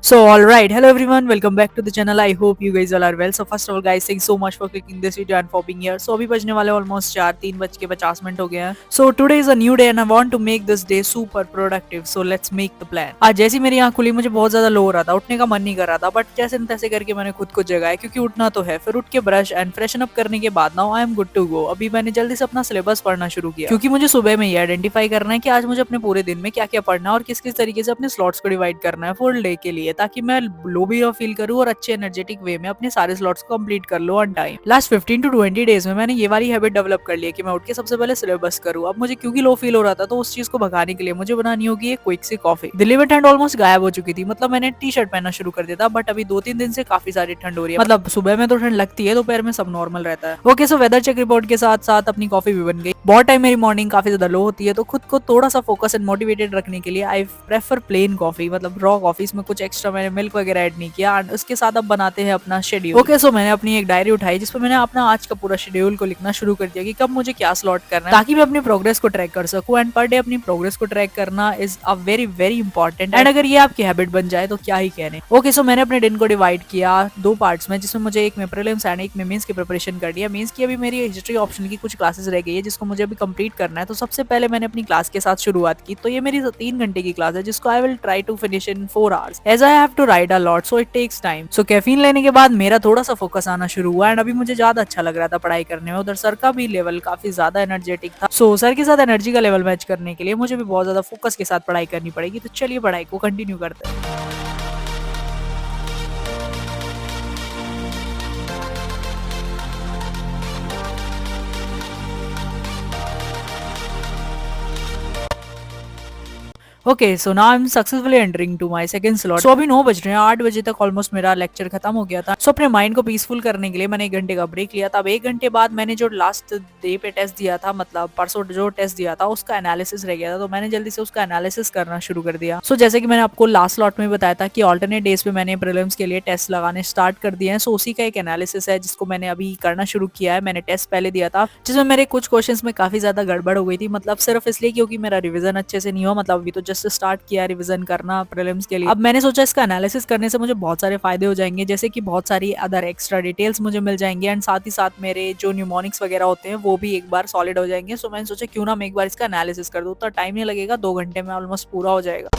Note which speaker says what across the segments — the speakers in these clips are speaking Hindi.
Speaker 1: So, all right, hello everyone, welcome back to the channel. I hope you guys all are well. So, first of all, guys, thanks so much for clicking this video and for being here. So, अभी बजने वाले almost 4 3 बज के 50 मिनट हो गए हैं. So, today is a new day and I want to make this day super productive. So, let's make the plan. आज जैसी मेरी आंख खुली मुझे बहुत ज्यादा लो हो रहा था, उठने का मन नहीं कर रहा था, बट जैसे न तैसे करके मैंने खुद को जगाया क्योंकि उठना तो है. फिर उठ के ब्रश एंड फ्रेशन अप करने के बाद now I am good to go. अभी मैंने जल्दी से अपना सिलेबस पढ़ना शुरू किया क्योंकि मुझे सुबह में ये आइडेंटिफाई करना है कि आज मुझे अपने पूरे दिन में क्या क्या पढ़ना है और किस किस तरीके से अपने स्लॉट्स को डिवाइड करना है फुल डे के लिए, ताकि मैं लो भी फील करूँ और अच्छे एनर्जेटिक वे में अपने सारे स्लॉट्स को कंप्लीट कर लो on time. Last 15 to 20 days में मैंने ये वाली हैबिट डेवलप कर ली है कि मैं उठ के सबसे पहले सिलेबस करूँ. अब मुझे क्योंकि लो फील हो रहा था तो उस चीज को भगाने के लिए मुझे बनानी होगी एक क्विक सी कॉफी. दिल्ली में ठंड ऑलमोस्ट गायब हो चुकी थी, मतलब मैंने टी शर्ट पहनना शुरू कर दिया था, बट अभी 2 3 दिन से काफी सारी ठंड हो रही है. मतलब सुबह में तो ठंड लगती है, दोपहर में सब नॉर्मल रहता है. Okay, so weather check report के साथ साथ अपनी कॉफी भी बन गई. बहुत टाइम मेरी मॉर्निंग काफी ज्यादा लो होती है, तो खुद को थोड़ा सा फोकस एंड मोटिवेटेड रखने के लिए आई प्रेफर प्लेन कॉफी, मतलब रॉ कॉफी. इसमें कुछ एक्स्ट्रा मैंने मिल्क वगैरह ऐड नहीं किया. एंड उसके साथ अब बनाते हैं अपना शेड्यूल. ओके, सो मैंने अपनी एक डायरी उठाई जिसपे मैंने अपना आज का पूरा शेड्यूल को लिखना शुरू कर दिया कि कब मुझे क्या स्लॉट करना है, ताकि मैं अपनी प्रोग्रेस को ट्रैक कर सकूं. एंड पर डे अपनी प्रोग्रेस को ट्रैक करना is a very very important. And अगर ये आपकी हैबिट बन जाए तो क्या ही कहने. ओके, सो मैंने अपने दिन को डिवाइड किया 2 पार्ट्स में, जिसमें मुझे एक में प्रीलिम्स एंड एक में मेंस की प्रिपरेशन कर दिया. मेंस की अभी मेरी हिस्ट्री ऑप्शन की कुछ क्लासेस रह गई है जिसको मुझे अभी कंप्लीट करना है. तो सबसे पहले मैंने अपनी क्लास के साथ शुरुआत की. तो ये मेरी 3 घंटे की क्लास है जिसको I will try to finish in 4 hours as I have to write a lot, so it takes time. So caffeine लेने के बाद मेरा थोड़ा सा फोकस आना शुरू हुआ एंड अभी मुझे ज्यादा अच्छा लग रहा था पढ़ाई करने में. उधर सर का भी लेवल काफी ज्यादा एनर्जेटिक था. सो सर के साथ एनर्जी का लेवल मैच करने के लिए मुझे भी बहुत ज्यादा फोकस के साथ पढ़ाई करनी पड़ेगी. तो चलिए पढ़ाई को कंटिन्यू करते हैं. Okay, so now I am successfully entering to my second slot. So अभी 9 बज रहे हैं, 8 बजे तक ऑलमोस्ट मेरा लेक्चर खत्म हो गया था. सो अपने माइंड को पीसफुल करने के लिए मैंने 1 घंटे का ब्रेक लिया था. अब 1 घंटे बाद मैंने जो लास्ट डे पे टेस्ट दिया था, मतलब परसों जो टेस्ट दिया था उसका एनालिसिस रह गया था, तो मैंने जल्दी से उसका एनालिसिस करना शुरू कर दिया. सो जैसे कि मैंने आपको लास्ट स्लॉट में बताया था कि ऑल्टरनेट डेज पे मैंने प्रीलिम्स के लिए टेस्ट लगाने स्टार्ट कर दिए हैं. सो उसी का एक एनालिसिस है जिसको मैंने अभी करना शुरू किया है. मैंने टेस्ट पहले दिया था जिसमें मेरे कुछ क्वेश्चन में काफी ज्यादा गड़बड़ हो गई थी, मतलब सिर्फ इसलिए क्योंकि मेरा रिविजन अच्छे से नहीं हुआ. मतलब अभी तो जस्ट स्टार्ट किया रिवीजन करना प्रीलिम्स के लिए. अब मैंने सोचा इसका एनालिसिस करने से मुझे बहुत सारे फायदे हो जाएंगे, जैसे कि बहुत सारी अदर एक्स्ट्रा डिटेल्स मुझे मिल जाएंगे एंड साथ ही साथ मेरे जो न्यूमोनिक्स वगैरह होते हैं वो भी एक बार सॉलिड हो जाएंगे. सो मैंने सोचा क्यों ना मैं एक बार इसका एनालिसिस कर दूं. उतना टाइम नहीं लगेगा, 2 घंटे में ऑलमोस्ट पूरा हो जाएगा.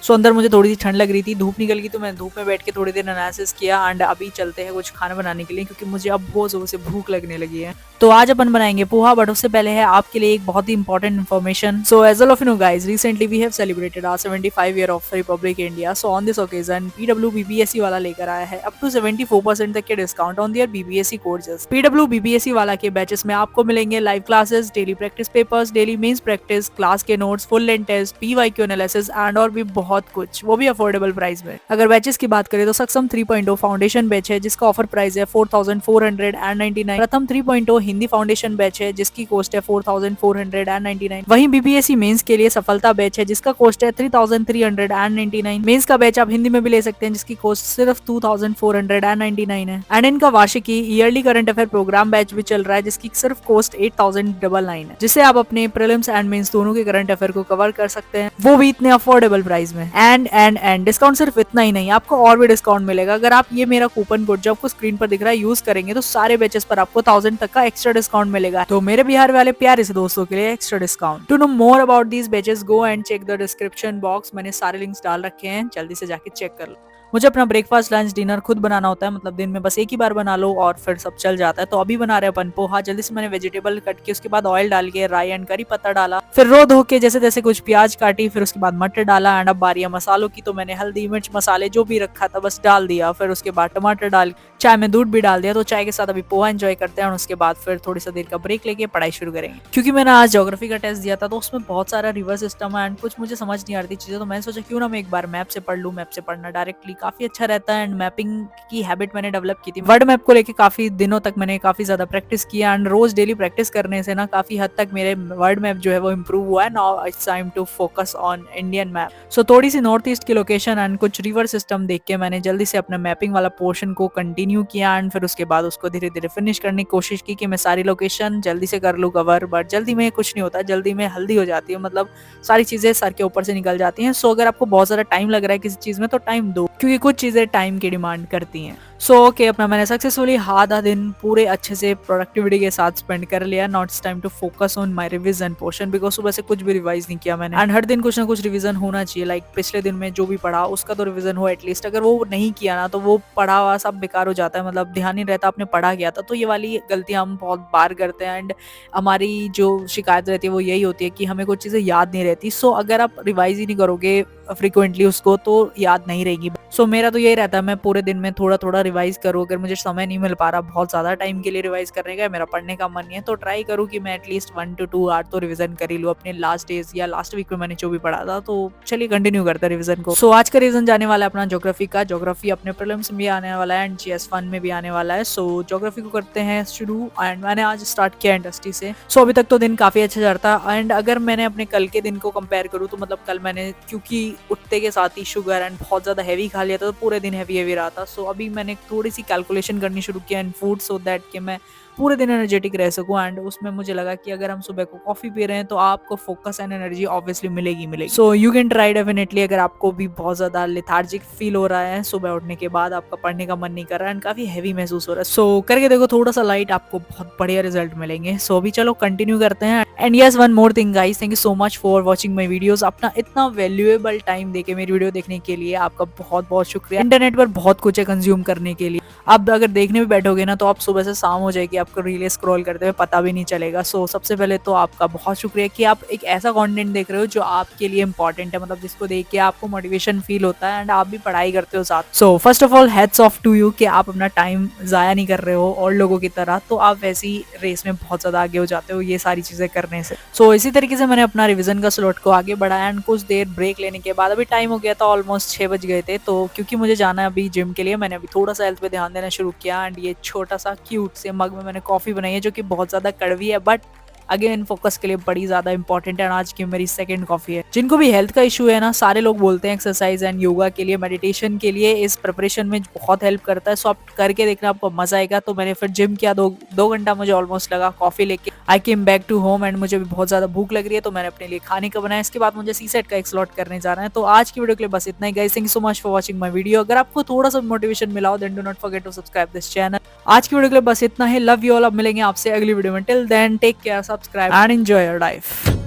Speaker 1: सो अंदर मुझे थोड़ी सी ठंड लग रही थी, धूप निकल गई, तो मैंने धूप में बैठ के थोड़ी देर एनालिसिस किया. एंड अभी चलते हैं कुछ खाना बनाने के लिए क्योंकि मुझे अब बहुत जोर से भूख लगने लगी है. तो आज अपन बनाएंगे पोहा, बट उससे पहले है आपके लिए एक बहुत ही important information. So as all of you know guys, recently we have celebrated our 75 year of republic India. So on this occasion PW BBSE वाला लेकर आया है अप टू 74% तक के discount on their BBSE courses. PW BBSE वाला के बैचेस में आपको मिलेंगे live classes, daily practice papers, daily mains practice, class के notes, full length test, PYQ analysis and और भी बहुत कुछ, वो भी अफोर्डेबल प्राइस में. अगर बैचेस की बात करें तो सक्षम 3.0 फाउंडेशन बैच है जिसका ऑफर प्राइस है 4499. प्रथम 3.0 हिंदी फाउंडेशन बैच है जिसकी कॉस्ट है 4499. वहीं बीबीएसई मेंस के लिए सफलता बैच है जिसका कॉस्ट है 3399. मेंस का बैच आप हिंदी में भी ले सकते हैं जिसकी कॉस्ट सिर्फ 2499 है. एंड इनका वार्षिकी yearly current affair program batch भी चल रहा है जिसकी सिर्फ कॉस्ट 8099 है, जिससे आप अपने प्रीलिम्स एंड मेंस दोनों के करंट अफेयर को कवर कर सकते हैं, वो भी इतने अफोर्डेबल प्राइस में. एंड डिस्काउंट सिर्फ इतना ही नहीं, आपको और भी डिस्काउंट मिलेगा. अगर आप ये मेरा कूपन कोड जो आपको स्क्रीन पर दिख रहा है यूज करेंगे तो सारे बैचेस पर आपको 1000 तक का एक्स्ट्रा डिस्काउंट मिलेगा. तो मेरे बिहार वाले प्यारे से दोस्तों के लिए extra discount. To know more about these batches go and check the description box. मैंने सारे लिंक्स डाल रखे हैं, जल्दी से जाके चेक कर लो. मुझे अपना ब्रेकफास्ट लंच डिनर खुद बनाना होता है, मतलब दिन में बस एक ही बार बना लो और फिर सब चल जाता है. तो अभी बना रहे अपन पोहा. जल्दी से मैंने वेजिटेबल कट के उसके बाद ऑयल डाल के राई एंड करी पत्ता डाला, फिर रो धो के जैसे तैसे कुछ प्याज काटी, फिर उसके बाद मटर डाला. एंड अब बारी है मसालों की, तो मैंने हल्दी मिर्च मसाले जो भी रखा था बस डाल दिया. फिर उसके बाद टमाटर डाल, चाय में दूध भी डाल दिया. तो चाय के साथ अभी पोहा एंजॉय करते हैं और उसके बाद फिर थोड़ी सा देर का ब्रेक लेके पढ़ाई शुरू करेंगे. क्योंकि मैंने आज ज्योग्राफी का टेस्ट दिया था तो उसमें बहुत सारा रिवर सिस्टम है एंड कुछ मुझे समझ नहीं आ रही थी चीजें, तो मैंने सोचा क्यों ना मैं एक बार मैप से पढ़ लूं. मैप से पढ़ना डायरेक्टली काफी अच्छा रहता है। एंड मैपिंग की हैबिट मैंने डेवलप की थी, वर्ड मैप को लेके काफी दिनों तक मैंने काफी ज्यादा प्रैक्टिस किया एंड रोज डेली प्रैक्टिस करने से ना काफी हद तक मेरे वर्ड मैप जो है वो इम्प्रूव हुआ है। Now it's time to focus on Indian map. So थोड़ी सी नॉर्थ ईस्ट की लोकेशन एंड कुछ रिवर सिस्टम देख के मैंने जल्दी से अपना मैपिंग वाला पोर्शन को कंटिन्यू किया एंड फिर उसके बाद उसको धीरे धीरे फिनिश करने की कोशिश की कि मैं सारी लोकेशन जल्दी से कर लूँ कवर। बट जल्दी में कुछ नहीं होता, जल्दी में हल्दी हो जाती है, मतलब सारी चीजें सर के ऊपर से निकल जाती हैं। सो अगर आपको बहुत ज्यादा टाइम लग रहा है किसी चीज में तो टाइम दो, क्योंकि कुछ चीजें टाइम की डिमांड करती हैं। सो ओके, अपना मैंने सक्सेसफुली आधा दिन पूरे अच्छे से प्रोडक्टिविटी के साथ स्पेंड कर लिया। Now it's time to focus on my revision portion, because सुबह से कुछ भी रिवाइज नहीं किया मैंने। एंड हर दिन कुछ ना कुछ रिवीजन होना चाहिए, लाइक पिछले दिन में जो भी पढ़ा उसका तो रिवीजन हो एटलीस्ट। अगर वो नहीं किया ना तो वो पढ़ा हुआ सब बेकार हो जाता है, मतलब ध्यान नहीं रहता आपने पढ़ा गया था। तो ये वाली गलतियां हम बहुत बार करते हैं एंड हमारी जो शिकायत रहती है वो यही होती है कि हमें कुछ चीज़ें याद नहीं रहती। सो अगर आप रिवाइज ही नहीं करोगे फ्रिक्वेंटली उसको तो याद नहीं रहेगी। सो मेरा तो यही रहता है, मैं पूरे दिन में थोड़ा थोड़ा रिवाइज करूँ। अगर मुझे समय नहीं मिल पा रहा बहुत ज़्यादा टाइम के लिए रिवाइज करने का, मेरा पढ़ने का मन नहीं है, तो ट्राई करूँ कि मैं एटलीस्ट 1 to 2 आवर तो रिवीजन कर ही लूँ अपने लास्ट डेज या लास्ट वीक में मैंने जो भी पढ़ा था। तो चलिए कंटिन्यू करते हैं रिवीजन को। सो आज का रिवीजन जाने वाला है अपना ज्योग्राफी का। ज्योग्राफी अपने प्रीलिम्स में भी आने वाला है एंड GS1 में भी आने वाला है। सो ज्योग्राफी को करते हैं शुरू एंड मैंने आज स्टार्ट किया इंडस्ट्री से। सो अभी तक तो दिन काफ़ी अच्छा जा रहा था एंड अगर मैंने अपने कल के दिन को कंपेयर करूँ तो मतलब कल मैंने क्योंकि उठते के साथ ही शुगर एंड बहुत ज़्यादा हैवी खा लिया था तो पूरे दिन हैवी रहा था। सो अभी मैंने थोड़ी सी कैलकुलेशन करनी शुरू किया इन फूड सो दैट कि मैं पूरे दिन एनर्जेटिक रह सकूं। एंड उसमें मुझे लगा कि अगर हम सुबह को कॉफी पी रहे हैं तो आपको फोकस एंड एनर्जी ऑब्वियसली मिलेगी। So you can try definitely. अगर आपको भी बहुत ज्यादा लेथार्जिक फील हो रहा है सुबह उठने के बाद, आपका पढ़ने का मन नहीं कर रहा है एंड काफी हैवी महसूस हो रहा है, सो करके देखो थोड़ा सा लाइट, आपको बहुत बढ़िया रिजल्ट मिलेंगे। सो अभी चलो कंटिन्यू करते हैं। And yes, one more thing guys, thank you so much for watching my videos. अपना इतना वैल्यूएबल टाइम देके मेरी वीडियो देखने के लिए आपका बहुत बहुत शुक्रिया। इंटरनेट पर बहुत कुछ है कंज्यूम करने के लिए, आप अगर देखने भी बैठोगे ना तो आप सुबह से शाम हो जाएगी, आपको रीलें स्क्रॉल करते हुए पता भी नहीं चलेगा। सो सबसे पहले तो आपका बहुत शुक्रिया कि आप एक ऐसा कंटेंट देख रहे हो जो आपके लिए इंपॉर्टेंट है, मतलब जिसको देख के आपको मोटिवेशन फील होता है एंड आप भी पढ़ाई करते हो साथ। So first of all hats off to you कि आप अपना टाइम जाया नहीं कर रहे हो और लोगों की तरह, तो आप वैसी रेस में बहुत ज्यादा आगे हो जाते हो ये सारी चीजें करने से। सो इसी तरीके से मैंने अपना रिवीजन का स्लॉट को आगे बढ़ाया एंड कुछ देर ब्रेक लेने के बाद अभी टाइम हो गया था ऑलमोस्ट 6 बज गए थे। तो क्योंकि मुझे जाना है अभी जिम के लिए, मैंने अभी थोड़ा सा हेल्थ पे ध्यान देना शुरू किया एंड ये छोटा सा क्यूट से मग में मैंने कॉफी बनाई है जो कि बहुत ज्यादा कड़वी है बट अगेन फोकस के लिए बड़ी ज्यादा इंपॉर्टेंट है। आज की मेरी सेकंड कॉफी है। जिनको भी हेल्थ का इशू है ना, सारे लोग बोलते हैं एक्सरसाइज एंड योगा के लिए, मेडिटेशन के लिए इस प्रिपरेशन में बहुत हेल्प करता है। सो आप करके देखना, आपको मजा आएगा। तो मैंने फिर जिम किया, दो घंटा मुझे ऑलमोस्ट लगा कॉफी लेके। I came back to home and मुझे भी बहुत ज्यादा भूख लग रही है तो मैंने अपने लिए खाने का बनाया। इसके बाद मुझे सीसेट का एक स्लॉट करने जाना है। तो आज की वीडियो के लिए बस इतना ही guys, thank you so much for watching my video. अगर आपको थोड़ा सा मोटिवेशन मिला हो then do not forget to subscribe this channel. आज की वीडियो के लिए बस इतना ही। Love you all. अब मिलेंगे आपसे अगली वीडियो में। Till then take care, subscribe and enjoy your life.